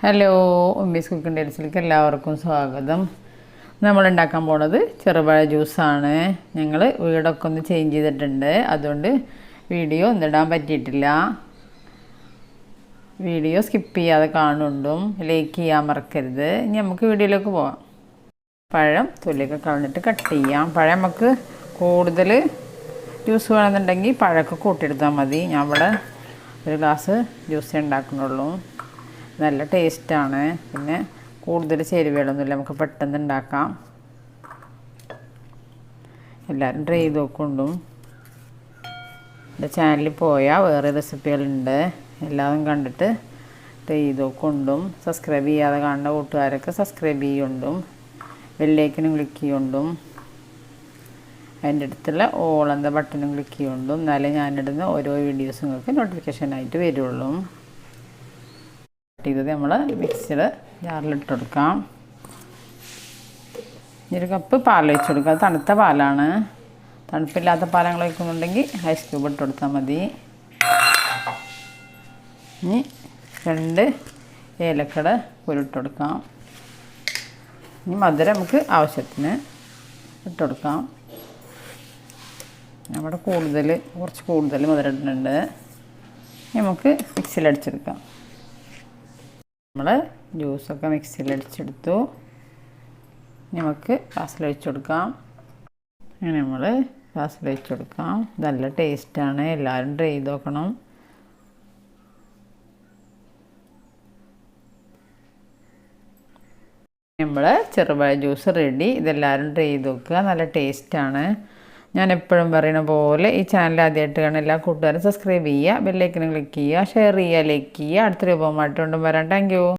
Hello, Ummis cooking ഡേറ്റ്സിലേക്ക് എല്ലാവർക്കും സ്വാഗതം. നമ്മൾ ഉണ്ടാക്കാൻ പോണത് ചെറുപഴ ജ്യൂസാണ്. ഞങ്ങൾ വീടൊക്കെ ഒന്ന് ചേഞ്ച് ചെയ്തിട്ടുണ്ട്, അതുകൊണ്ട് വീഡിയോ ഒന്നിടാൻ പറ്റിയിട്ടില്ല. വീഡിയോ സ്കിപ്പ് ചെയ്യാതെ കാണുന്നുണ്ടും ലൈക്ക് ചെയ്യാൻ മറക്കരുത്. ഇനി നമുക്ക് വീഡിയോയിലേക്ക് പോവാം. പഴം തൊലിയൊക്കെ കളഞ്ഞിട്ട് കട്ട് ചെയ്യാം. പഴം നമുക്ക് കൂടുതൽ ജ്യൂസ് വേണമെന്നുണ്ടെങ്കിൽ പഴമൊക്കെ കൂട്ടിയെടുത്താൽ മതി. ഞാൻ ഇവിടെ ഒരു ഗ്ലാസ് ജ്യൂസ് ഉണ്ടാക്കുന്നുള്ളൂ. നല്ല ടേസ്റ്റാണ്. പിന്നെ കൂടുതൽ ചേരുവകളൊന്നുമില്ല, നമുക്ക് പെട്ടെന്ന് ഉണ്ടാക്കാം. എല്ലാവരും ട്രൈ ചെയ്ത് നോക്കുന്നുണ്ടും. എൻ്റെ ചാനലിൽ പോയാൽ വേറെ റെസിപ്പികളുണ്ട്, എല്ലാവരും കണ്ടിട്ട് ട്രൈ ചെയ്ത് നോക്കുന്നുണ്ടും. സബ്സ്ക്രൈബ് ചെയ്യാതെ കാണുന്ന കൂട്ടുകാരൊക്കെ സബ്സ്ക്രൈബ് ചെയ്യുന്നുണ്ടും ബെല്ലൈക്കനും ക്ലിക്ക് ചെയ്യുന്നുണ്ടും അതിൻ്റെ അടുത്തുള്ള ഓൾ എന്ന ബട്ടണും ക്ലിക്ക് ചെയ്യുന്നുണ്ടും. എന്നാലേ ഞാനിടുന്ന ഓരോ വീഡിയോസ് നിങ്ങൾക്ക് നോട്ടിഫിക്കേഷനായിട്ട് വരുള്ളൂ. ഇത് നമ്മൾ മിക്സിയുടെ ജാറിലിട്ട് കൊടുക്കാം. ഒരു കപ്പ് പാൽ ഒഴിച്ച് കൊടുക്കുക. അത് തണുത്ത പാലാണ്. തണുപ്പില്ലാത്ത പാലങ്ങൾ ഒഴിക്കുന്നുണ്ടെങ്കിൽ ഐസ് ക്യൂബ് ഇട്ട് കൊടുത്താൽ മതി. ഇനി 2 ഏലക്കട കുരുട്ട് കൊടുക്കാം. ഇനി മധുരം നമുക്ക് ആവശ്യത്തിന് ഇട്ട് കൊടുക്കാം. നമ്മുടെ കുറച്ച് കൂടുതൽ മധുരം ഇടുന്നുണ്ട്. നമുക്ക് മിക്സിയിലടിച്ചെടുക്കാം. നമ്മൾ ജ്യൂസൊക്കെ മിക്സിയിലടിച്ചെടുത്തു. നമുക്ക് ഗ്ലാസ്സിലൊഴിച്ച് കൊടുക്കാം. അങ്ങനെ നമ്മൾ ഗ്ലാസ്സിലൊഴിച്ച് കൊടുക്കാം. നല്ല ടേസ്റ്റാണ്, എല്ലാവരും ട്രൈ ചെയ്ത് നോക്കണം. നമ്മൾ ചെറുപഴ ജ്യൂസ് റെഡി. ഇതെല്ലാവരും ട്രൈ ചെയ്ത് നോക്കുക, നല്ല ടേസ്റ്റാണ്. ഞാൻ എപ്പോഴും പറയുന്ന പോലെ ഈ ചാനൽ ആദ്യമായിട്ട് കാണുന്ന എല്ലാ കൂട്ടുകാരും സബ്സ്ക്രൈബ് ചെയ്യുക, ബെല്ലൈക്കനും ക്ലിക്ക് ചെയ്യുക, ഷെയർ ചെയ്യുക, ലൈക്ക് ചെയ്യുക. അടുത്ത രൂപമായിട്ട് കൊണ്ടും വരാം. Thank you.